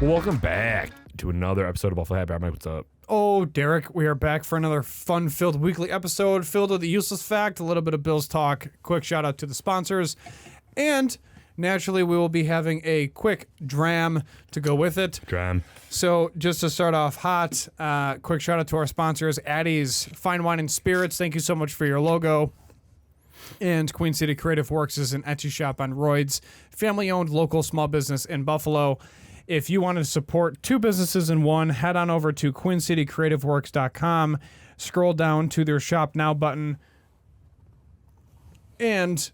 Well, welcome back to another episode of Buffalo Happy Hour. Mike, what's up? Oh, Derek, we are back for another fun-filled weekly episode filled with the useless fact, a little bit of Bills talk, quick shout-out to the sponsors, and naturally we will be having a quick dram to go with it. Dram. So just to start off hot, quick shout-out to our sponsors, Addie's Fine Wine and Spirits. Thank you so much for your logo. And Queen City Creative Works is an Etsy shop on Roids, family-owned local small business in Buffalo. If you want to support two businesses in one, head on over to queencitycreativeworks.com, scroll down to their Shop Now button, and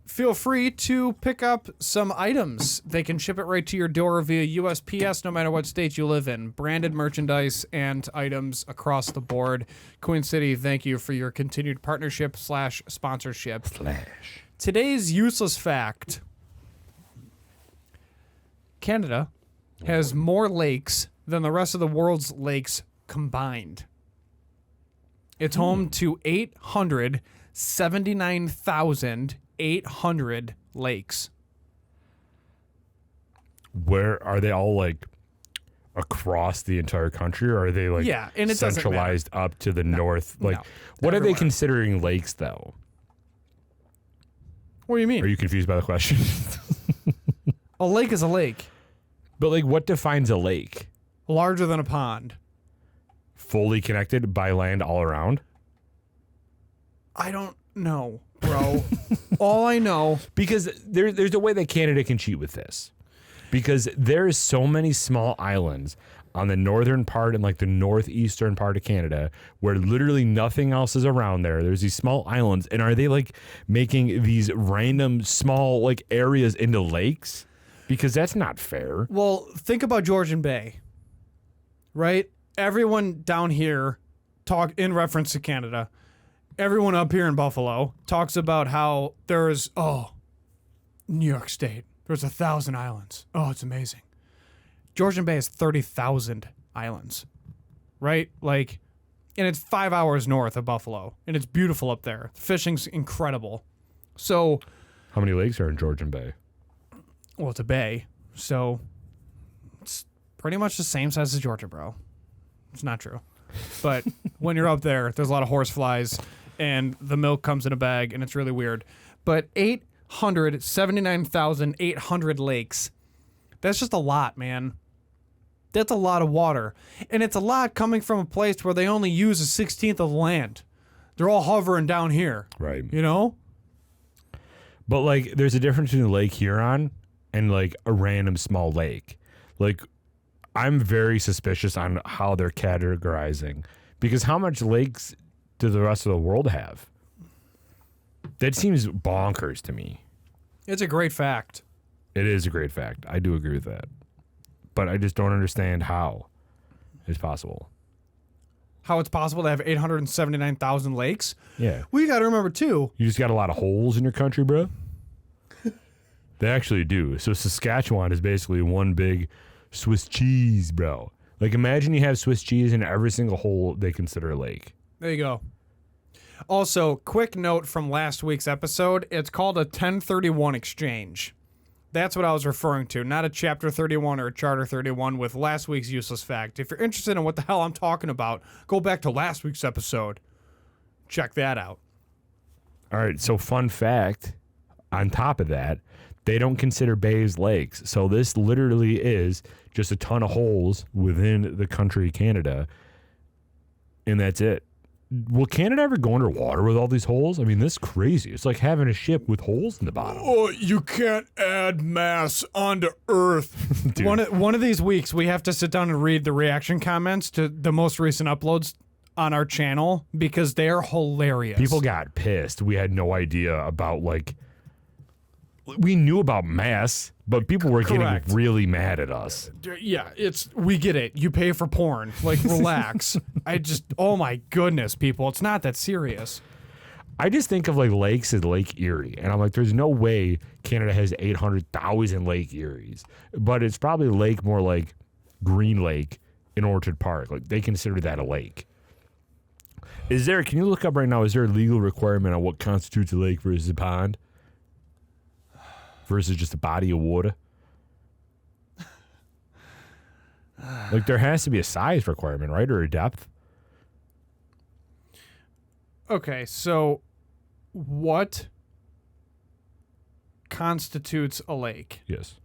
feel free to pick up some items. They can ship it right to your door via USPS no matter what state you live in. Branded merchandise and items across the board. Queen City, thank you for your continued partnership / sponsorship. Today's useless fact. Canada has more lakes than the rest of the world's lakes combined. It's home to 879,800 lakes. Where are they all like across the entire country, or are they like and it centralized up to the north? Like, what are they considering lakes though? What do you mean? Are you confused by the question? A lake is a lake. But like, what defines a lake? Larger than a pond. Fully connected by land all around? I don't know, bro. All I know... Because there's a way that Canada can cheat with this. Because there's so many small islands on the northern part and like the northeastern part of Canada where literally nothing else is around there. There's these small islands. And are they like making these random small like areas into lakes? Because that's not fair. Well, think about Georgian Bay, right? Everyone down here talk in reference to Canada. Everyone up here in Buffalo talks about how there's, New York State. There's 1,000 islands. Oh, it's amazing. Georgian Bay has 30,000 islands, right? Like, and it's 5 hours north of Buffalo, and it's beautiful up there. Fishing's incredible. So, how many lakes are in Georgian Bay? Well, it's a bay, so it's pretty much the same size as Georgia, bro. It's not true. But when you're up there, there's a lot of horseflies, and the milk comes in a bag, and it's really weird. But 879,800 lakes. That's just a lot, man. That's a lot of water. And it's a lot coming from a place where they only use a 16th of the land. They're all hovering down here. Right. You know? But, like, there's a difference between Lake Huron and, like, a random small lake. Like, I'm very suspicious on how they're categorizing. Because how much lakes do the rest of the world have? That seems bonkers to me. It's a great fact. It is a great fact. I do agree with that. But I just don't understand how it's possible. How it's possible to have 879,000 lakes? Yeah. Well, you got to remember, too. You just got a lot of holes in your country, bro? They actually do. So Saskatchewan is basically one big Swiss cheese, bro. Like, imagine you have Swiss cheese in every single hole they consider a lake. There you go. Also, quick note from last week's episode. It's called a 1031 exchange. That's what I was referring to, not a Chapter 31 or a Charter 31 with last week's useless fact. If you're interested in what the hell I'm talking about, go back to last week's episode. Check that out. All right, so fun fact, on top of that, they don't consider bays lakes. So this literally is just a ton of holes within the country Canada, and that's it. Will Canada ever go underwater with all these holes? I mean, this is crazy. It's like having a ship with holes in the bottom. Oh, you can't add mass onto Earth. One of these weeks, we have to sit down and read the reaction comments to the most recent uploads on our channel because they are hilarious. People got pissed. We had no idea about, like, we knew about mass, but people were getting really mad at us. Yeah, we get it. You pay for porn. Like, relax. Oh my goodness, people. It's not that serious. I just think of like lakes as Lake Erie, and I'm like, there's no way Canada has 800,000 Lake Eries, but it's probably a lake more like Green Lake in Orchard Park. Like, they consider that a lake. Can you look up right now, is there a legal requirement on what constitutes a lake versus a pond? Versus just a body of water? Like there has to be a size requirement, right, or a depth. Okay, so what constitutes a lake? Yes.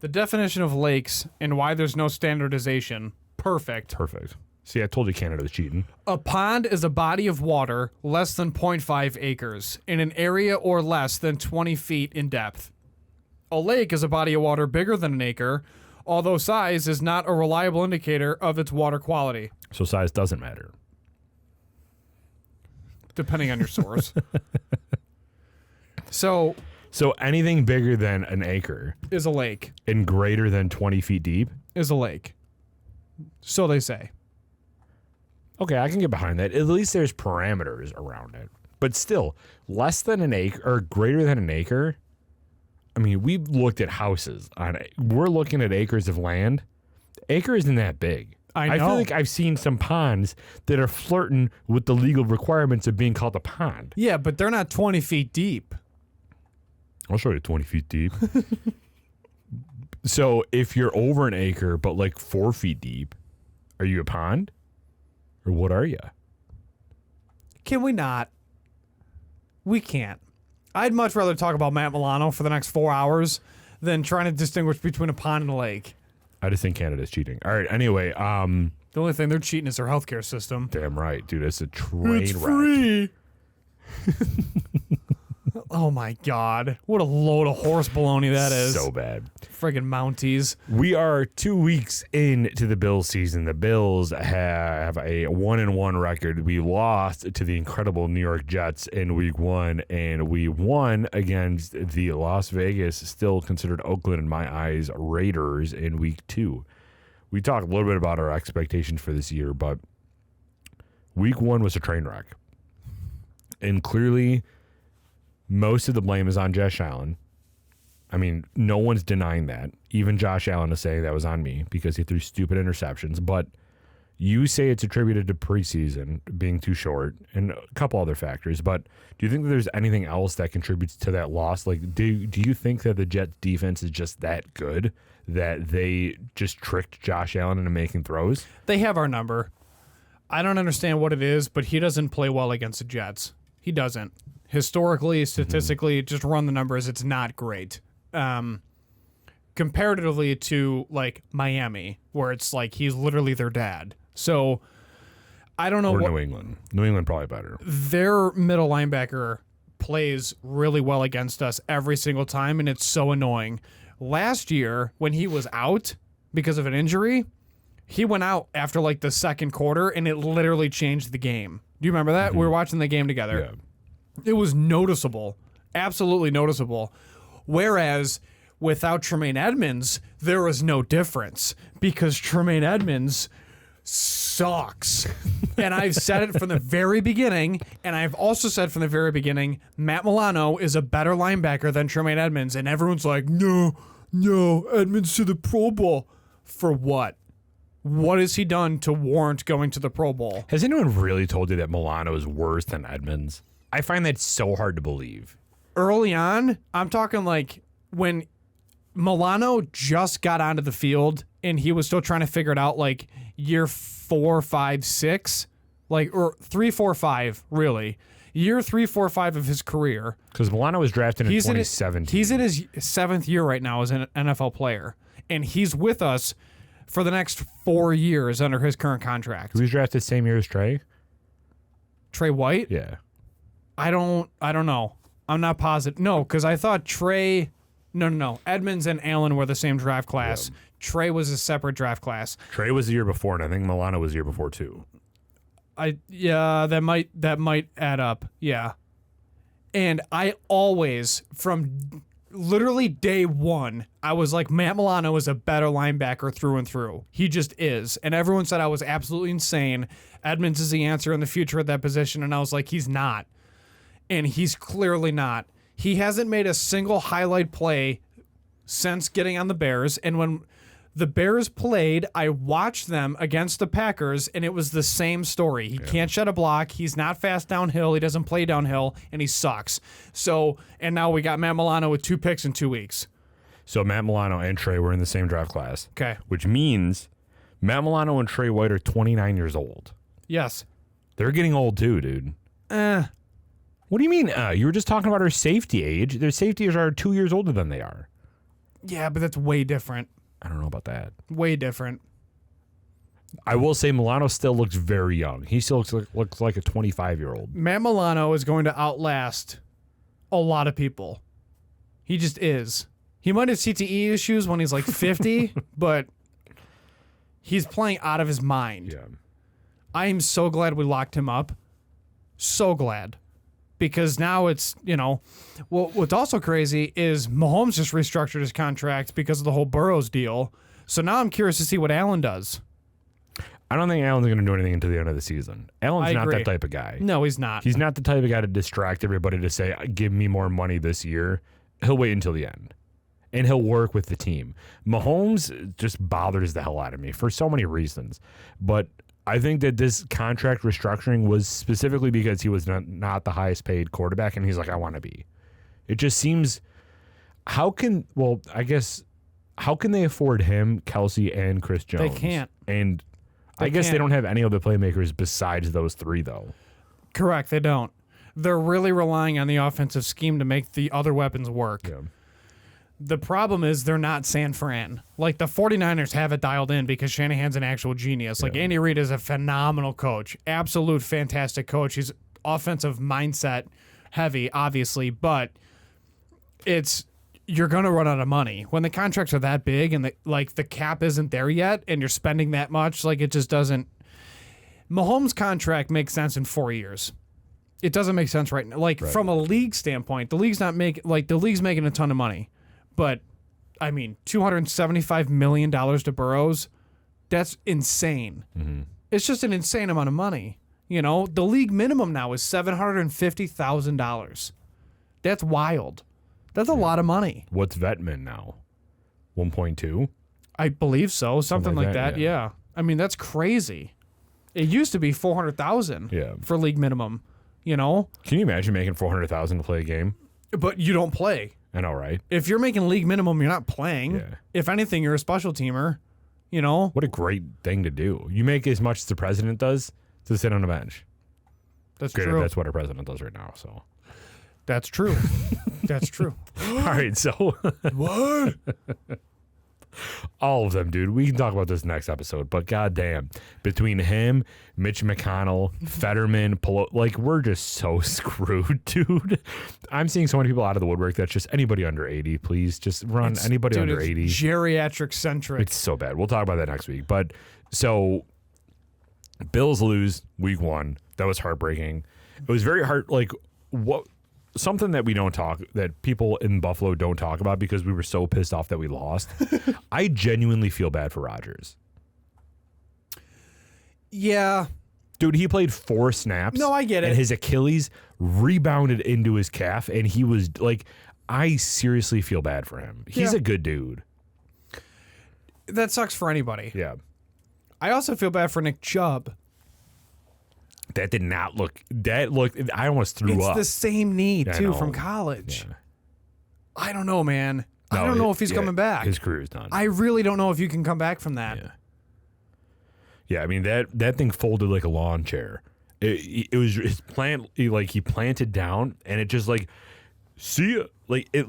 The definition of lakes and why there's no standardization. Perfect. Perfect. See, I told you Canada's cheating. A pond is a body of water less than 0.5 acres in an area or less than 20 feet in depth. A lake is a body of water bigger than an acre, although size is not a reliable indicator of its water quality, So size doesn't matter. depending on your source. So, So anything bigger than an acre is a lake. and greater than 20 feet deep. Is a lake. So they say. Okay, I can get behind that. At least there's parameters around it. But still, less than an acre or greater than an acre. I mean, we've looked at houses on it. We're looking at acres of land. Acre isn't that big. I know. feel like I've seen some ponds that are flirting with the legal requirements of being called a pond. Yeah, but they're not 20 feet deep. I'll show you 20 feet deep. So if you're over an acre, but like 4 feet deep, are you a pond? Or what are you? Can we not? We can't. I'd much rather talk about Matt Milano for the next 4 hours than trying to distinguish between a pond and a lake. I just think Canada's cheating. All right, anyway, The only thing they're cheating is their healthcare system. damn right, dude, it's a train It's wreck. free. Oh my God. What a load of horse baloney that is. So bad. Friggin' Mounties. We are 2 weeks into the Bills season. The Bills have a 1-1 record. We lost to the incredible New York Jets in week 1, and we won against the Las Vegas, still considered Oakland in my eyes, Raiders in week 2. We talked a little bit about our expectations for this year, but week 1 was a train wreck. And clearly, most of the blame is on Josh Allen. I mean, no one's denying that. Even Josh Allen is saying that was on me because he threw stupid interceptions. But you say it's attributed to preseason being too short and a couple other factors. But do you think that there's anything else that contributes to that loss? Like, do you think that the Jets defense is just that good that they just tricked Josh Allen into making throws? They have our number. I don't understand what it is, but he doesn't play well against the Jets. He doesn't. Historically, statistically, just run the numbers. It's not great. Comparatively to like Miami, where it's like he's literally their dad. So I don't know Or what New England? New England probably better. their middle linebacker plays really well against us every single time, and it's so annoying. Last year, when he was out because of an injury, he went out after like the second quarter, and it literally changed the game. Do you remember that? We were watching the game together. Yeah. It was noticeable, absolutely noticeable. Whereas without Tremaine Edmonds, there was no difference because Tremaine Edmonds sucks. And I've said it from the very beginning, and I've also said from the very beginning, Matt Milano is a better linebacker than Tremaine Edmonds, and everyone's like, no, Edmonds to the Pro Bowl. For what? What has he done to warrant going to the Pro Bowl? Has anyone really told you that Milano is worse than Edmonds? I find that so hard to believe. Early on, I'm talking like when Milano just got onto the field and he was still trying to figure it out, like year 4, 5, 6, like, or 3, 4, 5, really. Year 3, 4, 5 of his career. Because Milano was drafted in He's 2017. he's in his 7th year right now as an NFL player. And he's with us for the next 4 years under his current contract. He was drafted the same year as Trey? Trey White? Yeah. I don't know. I'm not positive. No, because I thought Trey. No. Edmonds and Allen were the same draft class. Trey was a separate draft class. Trey was the year before, and I think Milano was the year before, too. That might add up. Yeah. And I always, from literally day one, I was like, Matt Milano is a better linebacker through and through. He just is. And everyone said I was absolutely insane. Edmonds is the answer in the future at that position. And I was like, he's not. And he's clearly not. He hasn't made a single highlight play since getting on the Bears. And when the Bears played, I watched them against the Packers, and it was the same story. He can't shed a block. He's not fast downhill. He doesn't play downhill, and he sucks. So, and now we got Matt Milano with 2 picks in 2 weeks. So Matt Milano and Trey were in the same draft class, Okay. which means Matt Milano and Trey White are 29 years old. Yes. They're getting old too, dude. What do you mean? You were just talking about our safety age. Their safeties are 2 years older than they are. Yeah, but that's way different. I don't know about that. Way different. I will say Milano still looks very young. He still looks like a 25-year-old. Matt Milano is going to outlast a lot of people. He just is. He might have CTE issues when he's like 50, but he's playing out of his mind. Yeah. I am so glad we locked him up. So glad. Because now it's, what's also crazy is Mahomes just restructured his contract because of the whole Burrows deal. So now I'm curious to see what Allen does. I don't think Allen's going to do anything until the end of the season. Allen's I not agree. that type of guy. No, he's not. He's not the type of guy to distract everybody to say, give me more money this year. He'll wait until the end. And he'll work with the team. Mahomes just bothers the hell out of me for so many reasons. But I think that this contract restructuring was specifically because he was not the highest paid quarterback, and he's like, I want to be. It just seems, how can they afford him, Kelsey, and Chris Jones? They can't. And I guess they don't have any other playmakers besides those three, though. Correct, they don't. They're really relying on the offensive scheme to make the other weapons work. Yeah. The problem is they're not San Fran. Like, the 49ers have it dialed in because Shanahan's an actual genius. Like, Andy Reid is a phenomenal coach. Absolute fantastic coach. He's offensive mindset heavy, obviously, but you're going to run out of money. When the contracts are that big and the cap isn't there yet and you're spending that much, like, it just doesn't. Mahomes' contract makes sense in 4 years. It doesn't make sense right now. Like, from a league standpoint, the league's making a ton of money. But, I mean, $275 million to Burrows, that's insane. Mm-hmm. It's just an insane amount of money. The league minimum now is $750,000. That's wild. That's a lot of money. What's Vetman now? 1.2? I believe so. Something like that, yeah. I mean, that's crazy. It used to be $400,000 for league minimum, Can you imagine making $400,000 to play a game? But you don't play. I know, right? If you're making league minimum, you're not playing. Yeah. If anything, you're a special teamer. What a great thing to do. You make as much as the president does to sit on a bench. That's Granted, true. that's what our president does right now. So That's true. That's true. all right, so What? all of them, dude. We can talk about this next episode, but goddamn, between him, Mitch McConnell, Fetterman, we're just so screwed, dude. I'm seeing so many people out of the woodwork. That's just anybody under 80. Please just run anybody under 80. Geriatric centric. It's so bad. We'll talk about that next week. But so Bills lose week 1. That was heartbreaking. It was very hard. Something that that people in Buffalo don't talk about because we were so pissed off that we lost. I genuinely feel bad for Rodgers. Yeah. Dude, he played 4 snaps. No, I get it. And his Achilles rebounded into his calf, and he was like, I seriously feel bad for him. He's a good dude. That sucks for anybody. Yeah. I also feel bad for Nick Chubb. That did not look. That looked. I almost threw up. It's the same knee, I too, know. from college. Yeah. I don't know, man. No, I don't know if he's coming back. His career's done. I really don't know if you can come back from that. Yeah. Yeah, I mean that thing folded like a lawn chair. It was his plant. He planted down, and it just it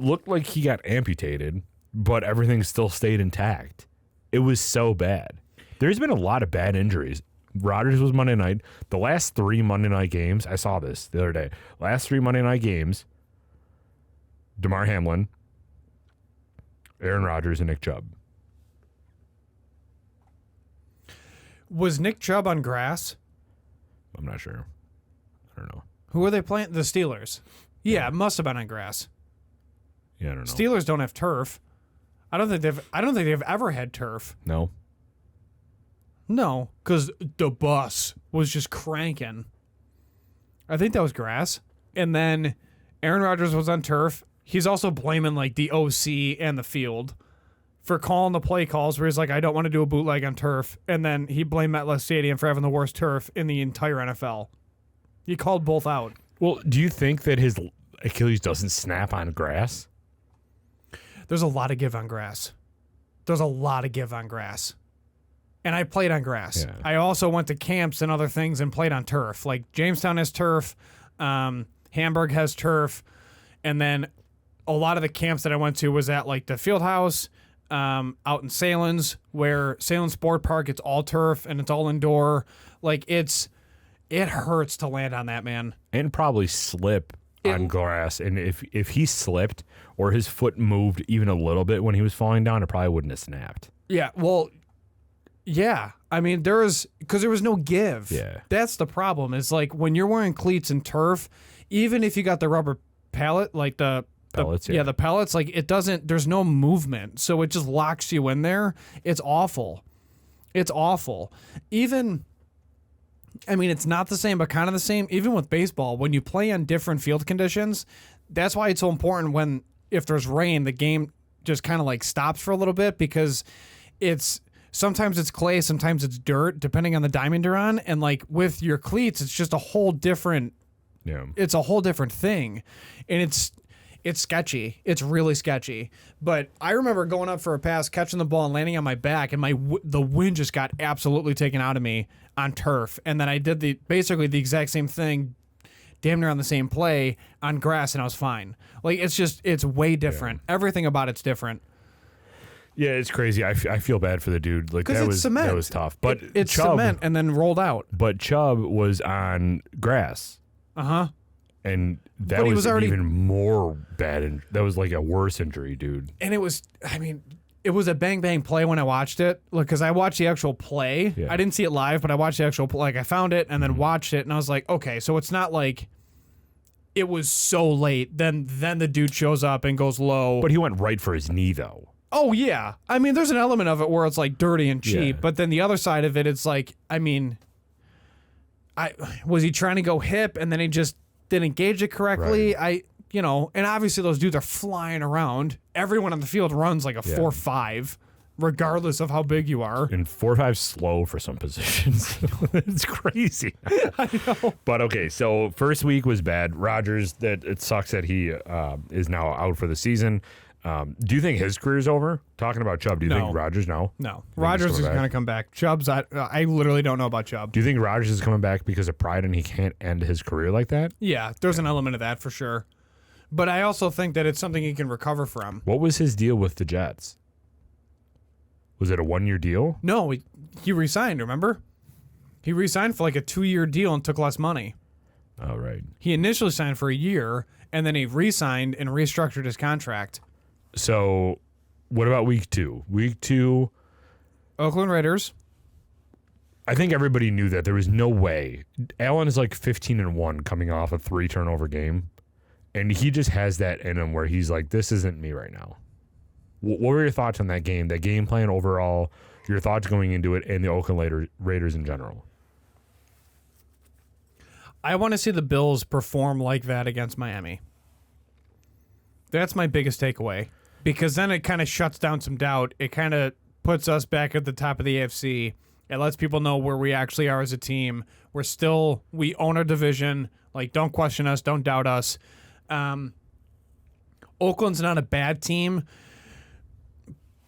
looked like he got amputated, but everything still stayed intact. It was so bad. There's been a lot of bad injuries. Rodgers was Monday night. The last 3 Monday night games, I saw this the other day. Last 3 Monday night games, Damar Hamlin, Aaron Rodgers, and Nick Chubb. Was Nick Chubb on grass? I'm not sure. I don't know. Who are they playing? The Steelers. Yeah, it must have been on grass. Yeah, I don't know. Steelers don't have turf. I don't think they've ever had turf. No. No, because the bus was just cranking. I think that was grass. And then Aaron Rodgers was on turf. He's also blaming the OC and the field for calling the play calls where he's like, I don't want to do a bootleg on turf. And then he blamed MetLife Stadium for having the worst turf in the entire NFL. He called both out. Well, do you think that his Achilles doesn't snap on grass? there's a lot of give on grass. There's a lot of give on grass. And I played on grass. Yeah. I also went to camps and other things and played on turf. Like Jamestown has turf, Hamburg has turf, and then a lot of the camps that I went to was at like the field house out in Salins, where Salins Sport Park, it's all turf and it's all indoor. Like it hurts to land on that, man. And probably slip on grass. And if he slipped or his foot moved even a little bit when he was falling down, it probably wouldn't have snapped. Yeah, well, yeah. I mean, because there was no give. Yeah. That's the problem. Is like when you're wearing cleats and turf, even if you got the rubber pallet, like the Pellets, the pellets, like it doesn't, there's no movement. So it just locks you in there. It's awful. It's awful. Even, I mean, it's not the same, but kind of the same. Even with baseball, when you play on different field conditions, that's why it's so important when, if there's rain, the game just kind of like stops for a little bit, because sometimes it's clay, sometimes it's dirt, depending on the diamond you're on. And like with your cleats, it's just a whole different, it's a whole different thing. And it's sketchy. It's really sketchy. But I remember going up for a pass, catching the ball and landing on my back, and the wind just got absolutely taken out of me on turf. And then I did basically the exact same thing, damn near on the same play on grass, and I was fine. Like it's way different. Yeah. Everything about it's different. Yeah, it's crazy. I feel bad for the dude. Like that was cement. That was tough. But it's Chubb, cement and then rolled out. But Chubb was on grass. And that was already even more bad, and that was like a worse injury, dude. And it was a bang bang play when I watched it. Look, because I watched the actual play. Yeah. I didn't see it live, but I watched the actual play. Like I found it and then watched it, and I was like, okay, so it's not like it was so late. Then the dude shows up and goes low. But he went right for his knee, though. Oh yeah, I mean, there's an element of it where it's like dirty and cheap, but then the other side of it, it's like, I mean, was he trying to go hip and then he just didn't engage it correctly? Right. And obviously those dudes are flying around. Everyone on the field runs like a 4.5, regardless of how big you are. And 4.5 slow for some positions. It's crazy. I know. But okay, so first week was bad. Rodgers, that it sucks that he is now out for the season. Do you think his career's over? Talking about Chubb, do you think Rodgers? No. Rodgers is going to come back. Chubb's, I literally don't know about Chubb. Do you think Rodgers is coming back because of pride and he can't end his career like that? Yeah, there's an element of that for sure. But I also think that it's something he can recover from. What was his deal with the Jets? Was it a 1-year deal? No, he re-signed, remember? He re-signed for like a 2-year deal and took less money. Oh, right. He initially signed for a year, and then he re-signed and restructured his contract. So, what about week 2? Week 2, Oakland Raiders. I think everybody knew that there was no way. Allen is like 15-1 coming off a 3 turnover game, and he just has that in him where he's like, "This isn't me right now." What were your thoughts on that game? That game plan overall, your thoughts going into it, and the Oakland Raiders in general? I want to see the Bills perform like that against Miami. That's my biggest takeaway. Because then it kind of shuts down some doubt. It kind of puts us back at the top of the AFC. It lets people know where we actually are as a team. We own our division. Like, don't question us. Don't doubt us. Oakland's not a bad team,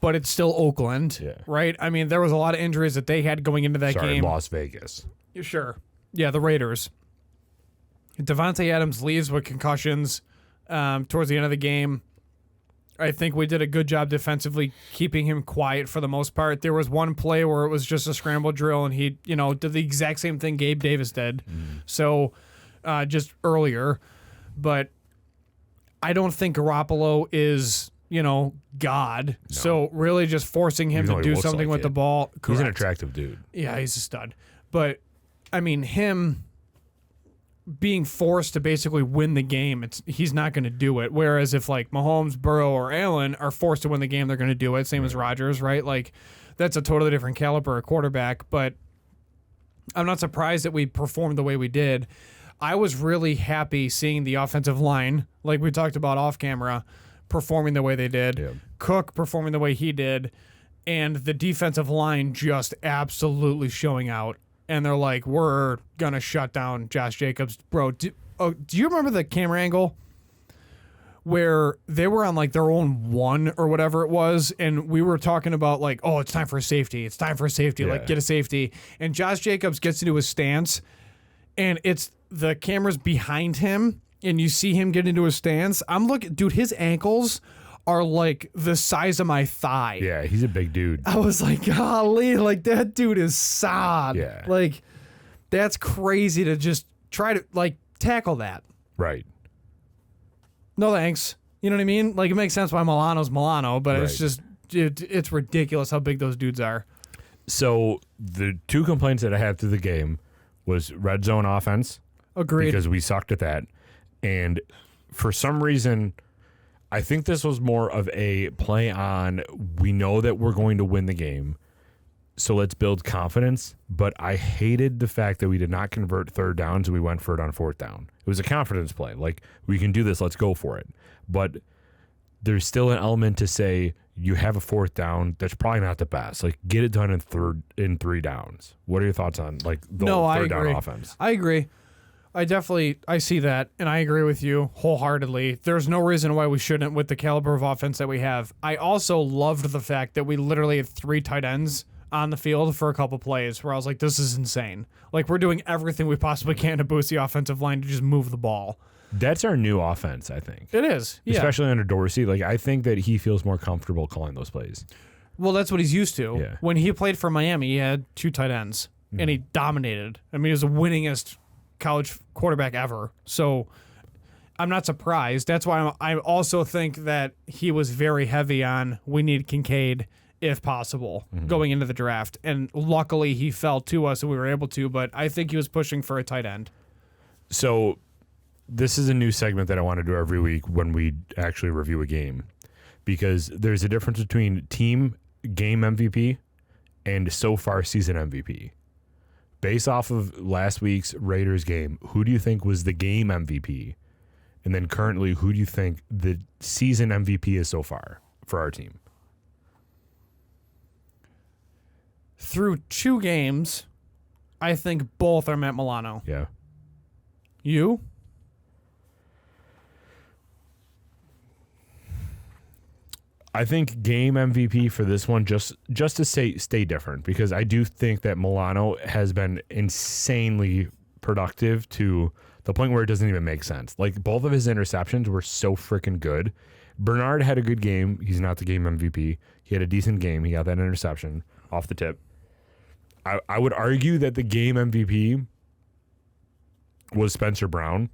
but it's still Oakland, right? I mean, there was a lot of injuries that they had going into that game. Las Vegas. Sure. Yeah, the Raiders. Devontae Adams leaves with concussions towards the end of the game. I think we did a good job defensively keeping him quiet for the most part. There was one play where it was just a scramble drill, and he, did the exact same thing Gabe Davis did. So, just earlier. But I don't think Garoppolo is, God. No. So really just forcing him to do something with the ball. Correct. He's an attractive dude. Yeah, he's a stud. But, I mean, him being forced to basically win the game, he's not going to do it. Whereas if like Mahomes, Burrow, or Allen are forced to win the game, they're going to do it. Same as Rodgers, right? Like that's a totally different caliber of quarterback. But I'm not surprised that we performed the way we did. I was really happy seeing the offensive line, like we talked about off camera, performing the way they did. Yeah. Cook performing the way he did, and the defensive line just absolutely showing out. And they're like, we're going to shut down Josh Jacobs. Bro, do you remember the camera angle where they were on like their own 1 or whatever it was, and we were talking about like, oh, it's time for a safety. It's time for a safety. Yeah. Like, get a safety. And Josh Jacobs gets into his stance, and it's the camera's behind him, and you see him get into his stance. I'm looking, dude, his ankles are like the size of my thigh. Yeah, he's a big dude. I was like, golly, like that dude is solid. Yeah. Like, that's crazy to just try to like tackle that. Right. No thanks. You know what I mean? Like, it makes sense why Milano's Milano, but it's Right. just, it's ridiculous how big those dudes are. So the 2 complaints that I had through the game was red zone offense. Agreed. Because we sucked at that. And for some reason, I think this was more of a play on, we know that we're going to win the game, so let's build confidence. But I hated the fact that we did not convert 3rd downs and we went for it on 4th down. It was a confidence play. Like, we can do this, let's go for it. But there's still an element to say, you have a 4th down, that's probably not the best. Like, get it done in 3 downs. What are your thoughts on like the I 3rd down agree. offense? I agree. I see that, and I agree with you wholeheartedly. There's no reason why we shouldn't with the caliber of offense that we have. I also loved the fact that we literally had 3 tight ends on the field for a couple plays where I was like, this is insane. Like, we're doing everything we possibly can to boost the offensive line to just move the ball. That's our new offense, I think. It is. Yeah. Especially under Dorsey. Like, I think that he feels more comfortable calling those plays. Well, that's what he's used to. Yeah. When he played for Miami, he had 2 tight ends, and he dominated. I mean, he was the winningest college quarterback ever. So I'm not surprised. That's why I also think that he was very heavy on, we need Kincaid if possible going into the draft. And luckily he fell to us and we were able to, but I think he was pushing for a tight end. So this is a new segment that I want to do every week when we actually review a game, because there's a difference between team game MVP and so far season MVP. Based off of last week's Raiders game, who do you think was the game MVP? And then currently, who do you think the season MVP is so far for our team? Through 2 games, I think both are Matt Milano. Yeah. You? I think game MVP for this one, just to stay different, because I do think that Milano has been insanely productive to the point where it doesn't even make sense. Like, both of his interceptions were so freaking good. Bernard had a good game. He's not the game MVP. He had a decent game. He got that interception off the tip. I would argue that the game MVP was Spencer Brown,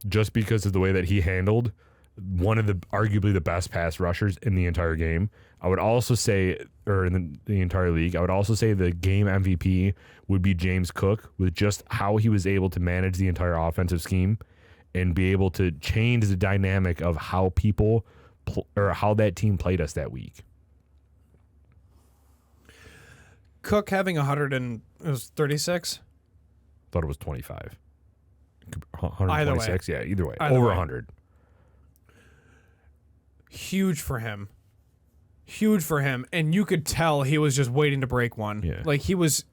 just because of the way that he handled one of the arguably the best pass rushers in the entire game. I would also say, or in the entire league, I would also say the game MVP would be James Cook, with just how he was able to manage the entire offensive scheme and be able to change the dynamic of how people or how that team played us that week. Cook having 136? Thought it was 25. Either way. 126, yeah, either way. Either Over way. 100. Huge for him. Huge for him. And you could tell he was just waiting to break one. Yeah. Like, it was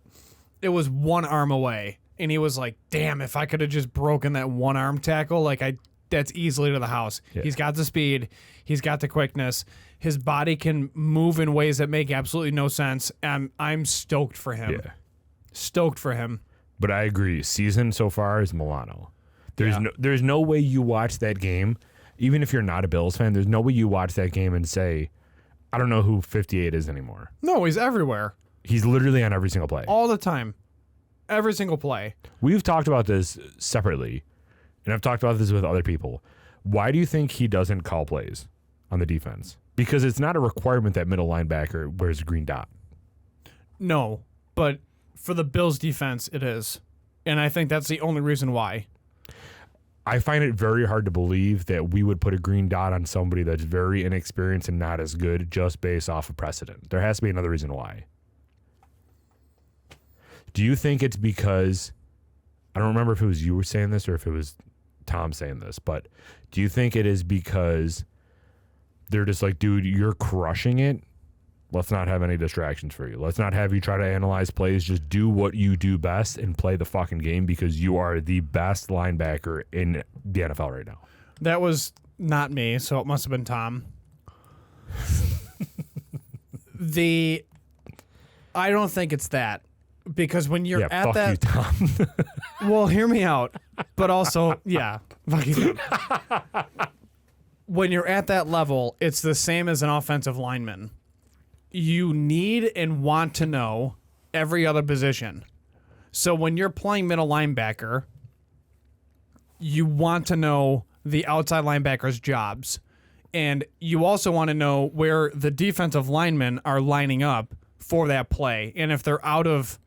one arm away. And he was like, damn, if I could have just broken that one arm tackle, that's easily to the house. Yeah. He's got the speed. He's got the quickness. His body can move in ways that make absolutely no sense. I'm stoked for him. Yeah. Stoked for him. But I agree. Season so far is Milano. There's no way you watch that game, even if you're not a Bills fan, there's no way you watch that game and say, I don't know who 58 is anymore. No, he's everywhere. He's literally on every single play. All the time. Every single play. We've talked about this separately, and I've talked about this with other people. Why do you think he doesn't call plays on the defense? Because it's not a requirement that middle linebacker wears a green dot. No, but for the Bills defense, it is. And I think that's the only reason why. I find it very hard to believe that we would put a green dot on somebody that's very inexperienced and not as good just based off of precedent. There has to be another reason why. Do you think it's because, I don't remember if it was you were saying this or if it was Tom saying this, but do you think it is because they're just like, dude, you're crushing it. Let's not have any distractions for you. Let's not have you try to analyze plays. Just do what you do best and play the fucking game, because you are the best linebacker in the NFL right now. That was not me, so it must have been Tom. I don't think it's that. Because when you're at fuck that, you, Tom. well, hear me out. But also, yeah, fuck you. When you're at that level, it's the same as an offensive lineman. You need and want to know every other position. So when you're playing middle linebacker, you want to know the outside linebackers' jobs. And you also want to know where the defensive linemen are lining up for that play. And if they're out of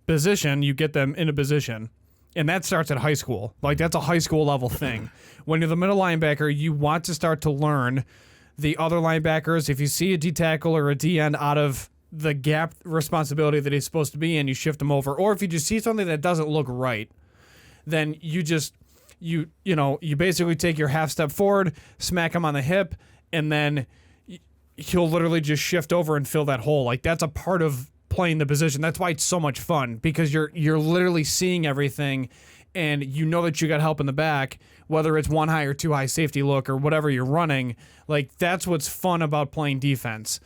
position, you get them in a position. And that starts at high school. Like, that's a high school level thing. When you're the middle linebacker, you want to start to learn the other linebackers. If you see a D tackle or a D end out of the gap responsibility that he's supposed to be in, you shift him over. Or if you just see something that doesn't look right, then you just, you basically take your half step forward, smack him on the hip, and then he'll literally just shift over and fill that hole. Like, that's a part of playing the position. That's why it's so much fun, because you're literally seeing everything, and you know that you got help in the back, whether it's one high or two high safety look or whatever you're running. Like, that's what's fun about playing defense,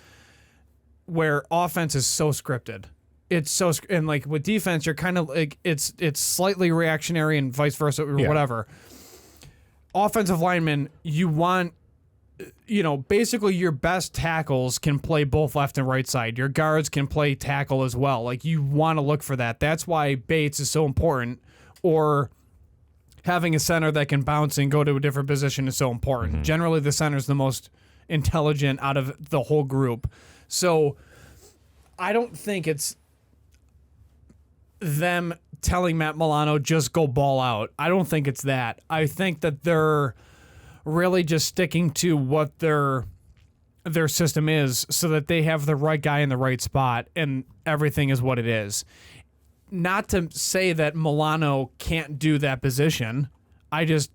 where offense is so scripted. It's so and like with defense, you're kind of like it's slightly reactionary and vice versa or whatever. Offensive linemen, you want, basically your best tackles can play both left and right side. Your guards can play tackle as well. Like, you want to look for that. That's why Bates is so important, or having a center that can bounce and go to a different position is so important. Mm-hmm. Generally, the center is the most intelligent out of the whole group. So I don't think it's them telling Matt Milano, just go ball out. I don't think it's that. I think that they're really just sticking to what their system is, so that they have the right guy in the right spot and everything is what it is. Not to say that Milano can't do that position. I just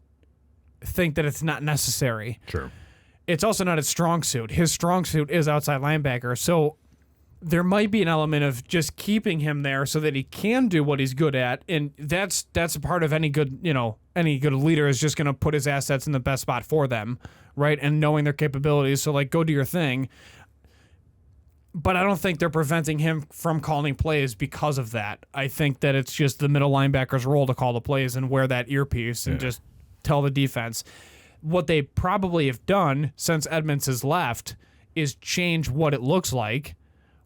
think that it's not necessary. Sure. It's also not his strong suit. His strong suit is outside linebacker. So there might be an element of just keeping him there so that he can do what he's good at. And that's a part of any good leader, is just going to put his assets in the best spot for them, right? And knowing their capabilities. So, like, go do your thing. But I don't think they're preventing him from calling plays because of that. I think that it's just the middle linebacker's role to call the plays and wear that earpiece and just tell the defense. What they probably have done since Edmonds has left is change what it looks like,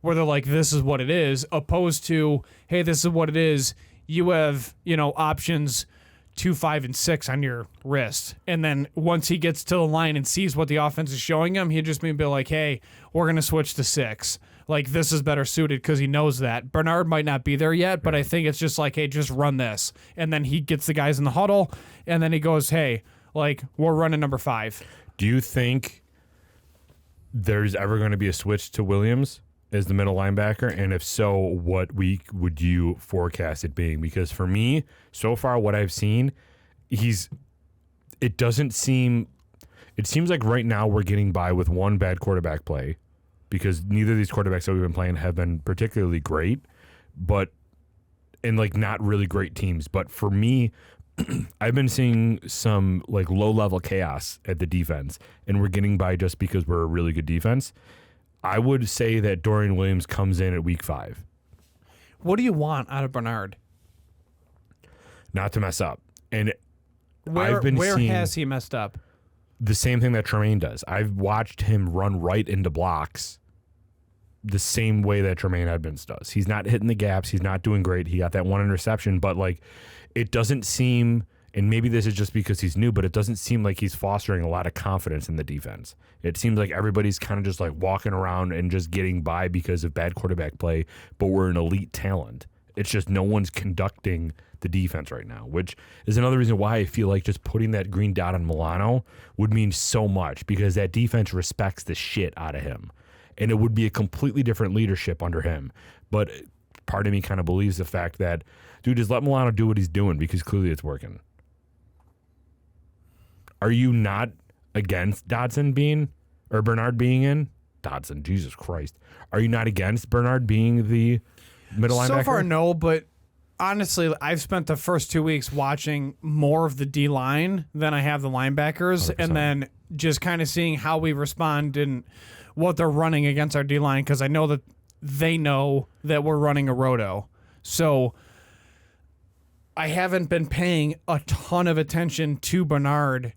where they're like, this is what it is, opposed to, hey, this is what it is. You have, options 2, 5, and 6 on your wrist. And then once he gets to the line and sees what the offense is showing him, he'll just be like, hey, we're going to switch to 6. Like, this is better suited, because he knows that. Bernard might not be there yet, but I think it's just like, hey, just run this. And then he gets the guys in the huddle, and then he goes, hey, like, we're running number 5. Do you think there's ever going to be a switch to Williams as the middle linebacker? And if so, what week would you forecast it being? Because for me, so far what I've seen, it seems like right now we're getting by with one bad quarterback play, because neither of these quarterbacks that we've been playing have been particularly great, and like not really great teams. But for me, I've been seeing some like low-level chaos at the defense, and we're getting by just because we're a really good defense. I would say that Dorian Williams comes in at week 5. What do you want out of Bernard? Not to mess up. And where has he messed up? The same thing that Tremaine does. I've watched him run right into blocks the same way that Tremaine Edmonds does. He's not hitting the gaps. He's not doing great. He got that one interception, but like, it doesn't seem, and maybe this is just because he's new, but it doesn't seem like he's fostering a lot of confidence in the defense. It seems like everybody's kind of just like walking around and just getting by because of bad quarterback play, but we're an elite talent. It's just no one's conducting the defense right now, which is another reason why I feel like just putting that green dot on Milano would mean so much, because that defense respects the shit out of him. And it would be a completely different leadership under him. But part of me kind of believes the fact that, dude, just let Milano do what he's doing, because clearly it's working. Are you not against Bernard being in? Dodson, Jesus Christ. Are you not against Bernard being the middle linebacker? So far, no, but honestly, I've spent the first 2 weeks watching more of the D line than I have the linebackers, 100%. and then just kind of seeing how we respond and what they're running against our D line, because I know that they know that we're running a roto. So I haven't been paying a ton of attention to Bernard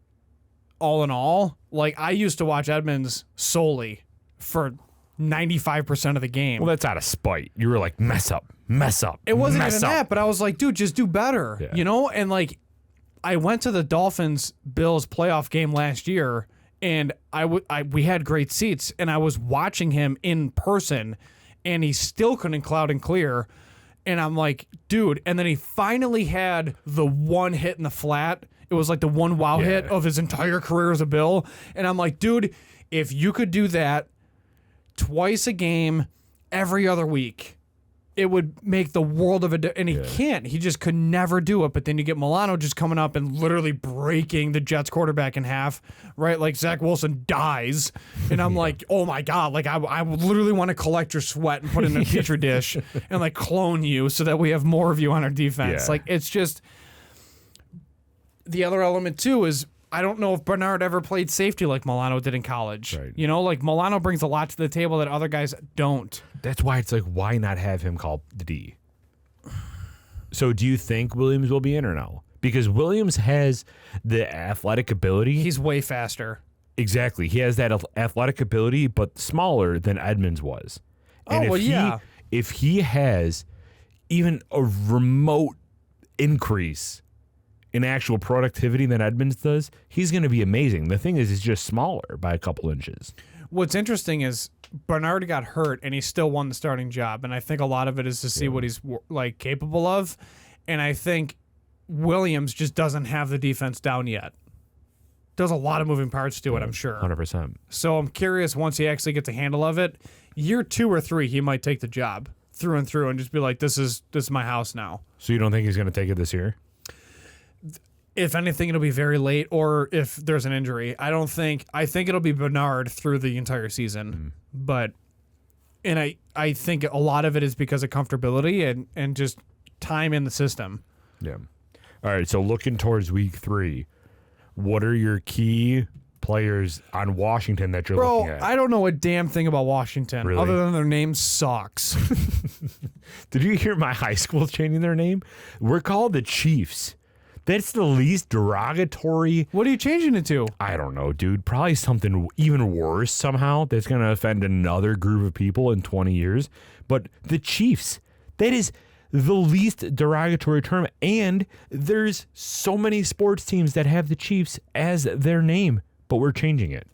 all in all. Like, I used to watch Edmonds solely for 95% of the game. Well, that's out of spite. You were like, mess up, mess up. It wasn't mess even up. that, but I was like, dude, just do better, Yeah. you know? And like, I went to the Dolphins-Bills playoff game last year, and we had great seats, and I was watching him in person, and he still couldn't cloud and clear. And I'm like, dude. And then he finally had the one hit in the flat. It was like the one wow hit of his entire career as a Bill. And I'm like, dude, if you could do that twice a game, every other week, it would make the world of a difference. And he can't. He just could never do it. But then you get Milano just coming up and literally breaking the Jets quarterback in half, right? Like Zach Wilson dies. And I'm like, oh my God. Like, I would literally want to collect your sweat and put it in a petri dish and like clone you so that we have more of you on our defense. Yeah. Like, it's just, the other element too is, I don't know if Bernard ever played safety like Milano did in college. Right. You know, like Milano brings a lot to the table that other guys don't. That's why it's like, why not have him call the D? So do you think Williams will be in or no? Because Williams has the athletic ability. He's way faster. Exactly. He has that athletic ability, but smaller than Edmonds was. And if he has even a remote increase in actual productivity than Edmonds does, he's going to be amazing. The thing is, he's just smaller by a couple inches. What's interesting is Bernard got hurt and he still won the starting job, and I think a lot of it is to see what he's like capable of, and I think Williams just doesn't have the defense down yet. There's a lot of moving parts to it, I'm sure. 100%. So I'm curious, once he actually gets a handle of it, year 2 or 3, he might take the job through and through and just be like, this is my house now. So you don't think he's going to take it this year? If anything, it'll be very late, or if there's an injury. I think it'll be Bernard through the entire season. But I think a lot of it is because of comfortability and just time in the system. Yeah. All right, so looking towards week 3, what are your key players on Washington that you're looking at? I don't know a damn thing about Washington Really? other than their name sucks. Did you hear my high school changing their name? We're called the Chiefs. That's the least derogatory. What are you changing it to? I don't know, dude. Probably something even worse somehow that's going to offend another group of people in 20 years. But the Chiefs, that is the least derogatory term. And there's so many sports teams that have the Chiefs as their name, but we're changing it.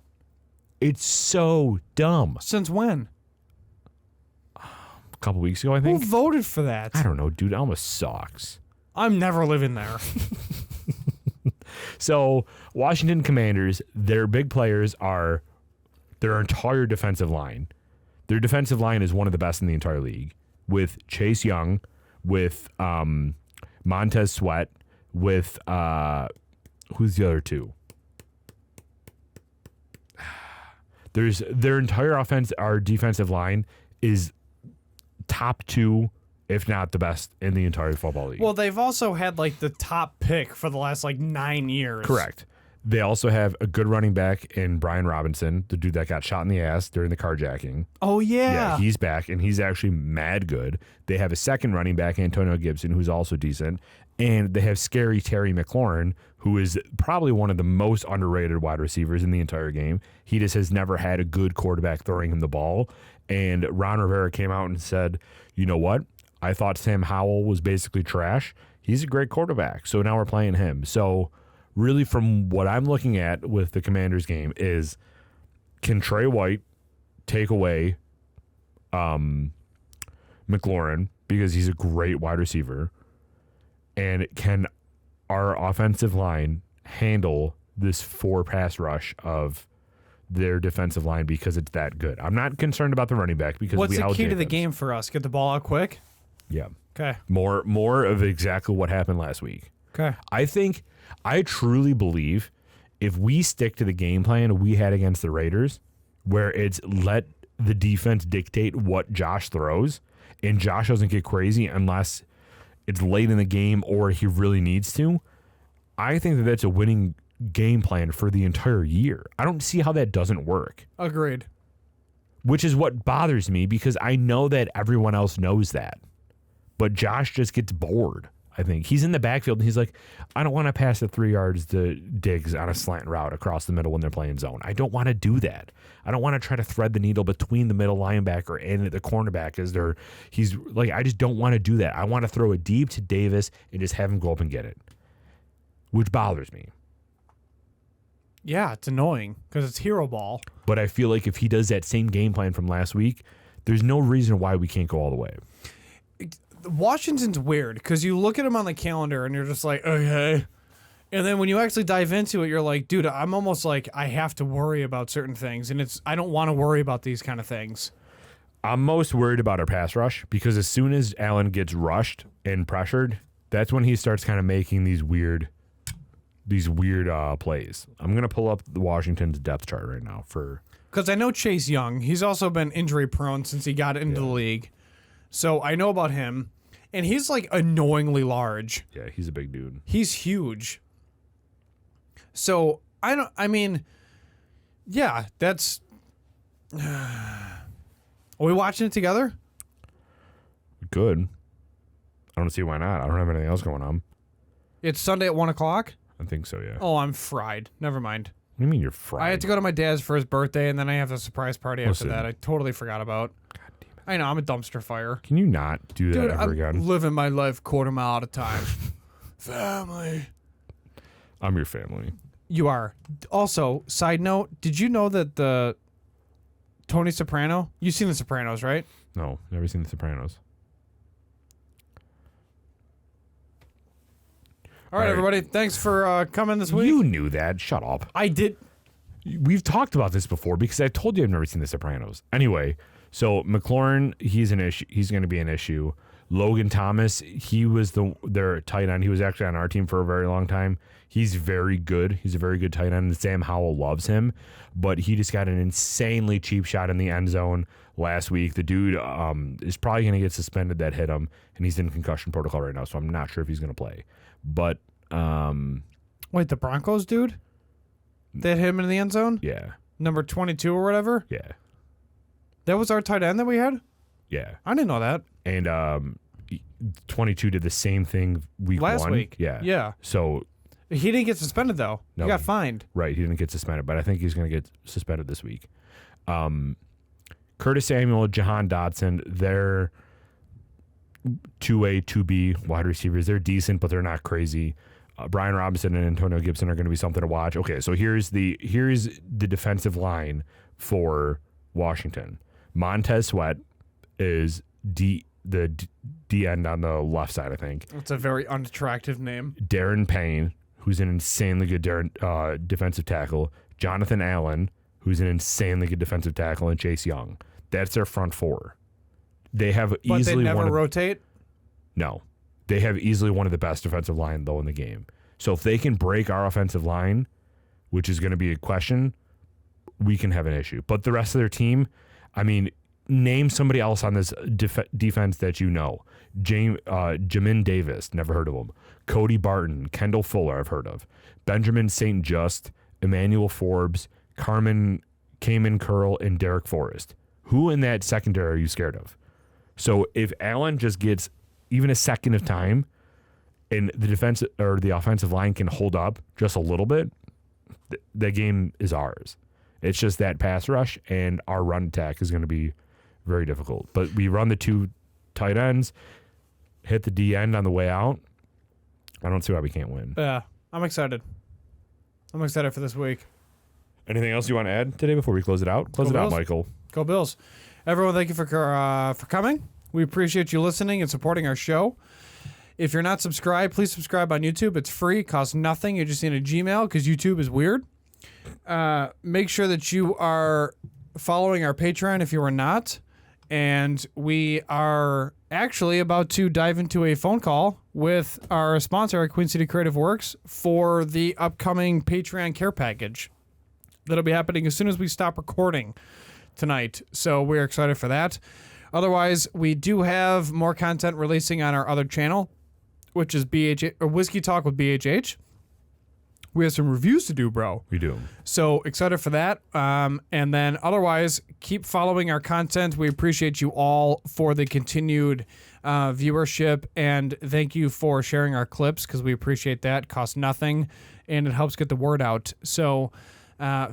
It's so dumb. Since when? A couple weeks ago, I Who think. voted for that? I don't know, dude. It almost sucks. I'm never living there. So Washington Commanders, their big players are their entire defensive line. Their defensive line is one of the best in the entire league, with Chase Young, with Montez Sweat, with who's the other two? There's their entire offense, our defensive line is top 2, if not the best in the entire football league. Well, they've also had like the top pick for the last like 9 years. Correct. They also have a good running back in Brian Robinson, the dude that got shot in the ass during the carjacking. Oh yeah. Yeah, he's back, and he's actually mad good. They have a second running back, Antonio Gibson, who's also decent. And they have scary Terry McLaurin, who is probably one of the most underrated wide receivers in the entire game. He just has never had a good quarterback throwing him the ball. And Ron Rivera came out and said, you know what? I thought Sam Howell was basically trash. He's a great quarterback. So now we're playing him. So really, from what I'm looking at with the Commanders game is, can Trey White take away McLaurin because he's a great wide receiver? And can our offensive line handle this 4-pass rush of their defensive line because it's that good? I'm not concerned about the running back because What's we the held key to the Jacobs. game for us? Get the ball out quick. Yeah. Okay. More of exactly what happened last week. Okay. I truly believe if we stick to the game plan we had against the Raiders, where it's let the defense dictate what Josh throws, and Josh doesn't get crazy unless it's late in the game or he really needs to, I think that that's a winning game plan for the entire year. I don't see how that doesn't work. Agreed. Which is what bothers me because I know that everyone else knows that. But Josh just gets bored. I think he's in the backfield and he's like, I don't want to pass the 3 yards to Diggs on a slant route across the middle when they're playing zone. I don't want to do that. I don't want to try to thread the needle between the middle linebacker and the cornerback he's like, I just don't want to do that. I want to throw it deep to Davis and just have him go up and get it, which bothers me. Yeah, it's annoying because it's hero ball. But I feel like if he does that same game plan from last week, there's no reason why we can't go all the way. Washington's weird because you look at him on the calendar and you're just like, okay. And then when you actually dive into it, you're like, dude, I'm almost like I have to worry about certain things. And I don't want to worry about these kind of things. I'm most worried about our pass rush because as soon as Allen gets rushed and pressured, that's when he starts kind of making these weird plays. I'm going to pull up the Washington's depth chart right now because I know Chase Young. He's also been injury prone since he got into the league. So I know about him, and he's like annoyingly large. Yeah, he's a big dude. He's huge. So yeah, that's. Are we watching it together? Good. I don't see why not. I don't have anything else going on. It's Sunday at 1:00. I think so, yeah. Oh, I'm fried. Never mind. What do you mean you're fried? I had to go to my dad's for his birthday, and then I have a surprise party after Listen. that. I totally forgot about. I know, I'm a dumpster fire. Can you not do that Dude, ever I'm again? living my life quarter mile at a time. Family. I'm your family. You are. Also, side note, did you know that the Tony Soprano, you've seen The Sopranos, right? No, never seen The Sopranos. All right, everybody. Thanks for coming this week. You knew that. Shut up. I did. We've talked about this before because I told you I've never seen The Sopranos. Anyway, so McLaurin, he's an issue. He's going to be an issue. Logan Thomas, he was their tight end. He was actually on our team for a very long time. He's very good. He's a very good tight end. And Sam Howell loves him, but he just got an insanely cheap shot in the end zone last week. The dude is probably going to get suspended that hit him, and he's in concussion protocol right now, so I'm not sure if he's going to play. But Wait, the Broncos dude that hit him in the end zone? yeah, Number 22 or whatever? yeah, That was our tight end that we had? yeah. I didn't know that. And 22 did the same thing Last one. week. Yeah. Yeah. So, He didn't get suspended, though. No. He got fined. right, he didn't get suspended, but I think he's going to get suspended this week. Curtis Samuel, Jahan Dotson, they're 2A, 2B wide receivers. They're decent, but they're not crazy. Brian Robinson and Antonio Gibson are going to be something to watch. Okay, so here's the defensive line for Washington. Montez Sweat is the D end on the left side, I think. That's a very unattractive name. Darren Payne, who's an insanely good defensive tackle. Jonathan Allen, who's an insanely good defensive tackle, and Chase Young. That's their front four. They have But easily they never one of, rotate? no. They have easily one of the best defensive line, though, in the game. So if they can break our offensive line, which is going to be a question, we can have an issue. But the rest of their team, I mean, name somebody else on this defense that you know. Jamin Davis, never heard of him. Cody Barton, Kendall Fuller, I've heard of. Benjamin St. Just, Emmanuel Forbes, Kamen Curl, and Derek Forrest. Who in that secondary are you scared of? So if Allen just gets even a second of time and the defense or the offensive line can hold up just a little bit, the game is ours. It's just that pass rush and our run attack is going to be very difficult. But we run the two tight ends, hit the D end on the way out. I don't see why we can't win. Yeah, I'm excited. I'm excited for this week. Anything else you want to add today before we close it out? Close it out, Michael. Go Bills. Everyone, thank you for coming. We appreciate you listening and supporting our show. If you're not subscribed, please subscribe on YouTube. It's free. It costs nothing. You just need a Gmail because YouTube is weird. Make sure that you are following our Patreon if you are not. And we are actually about to dive into a phone call with our sponsor, Queen City Creative Works, for the upcoming Patreon care package. That'll be happening as soon as we stop recording tonight. So we're excited for that. Otherwise, we do have more content releasing on our other channel. which is BHH or Whiskey Talk with BHH. We have some reviews to do, bro. We do. So excited for that. And then otherwise, keep following our content. We appreciate you all for the continued viewership, and thank you for sharing our clips because we appreciate that. It costs nothing, and it helps get the word out. So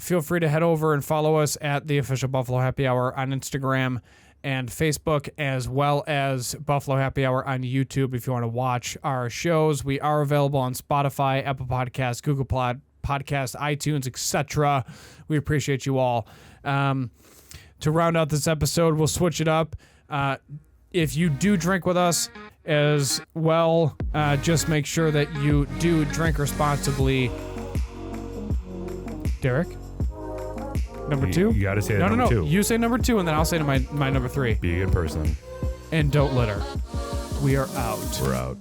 feel free to head over and follow us at the official Buffalo Happy Hour on Instagram and Facebook, as well as Buffalo Happy Hour on YouTube if you want to watch our shows. We are available on Spotify, Apple Podcasts, Google Podcast, iTunes, etc. We appreciate you all. To round out this episode, we'll switch it up. If you do drink with us as well, just make sure that you do drink responsibly. Derek? Number 2? You got to say No. number 2. You say number 2, and then I'll say to my number 3. Be a good person. And don't litter. We are out. We're out.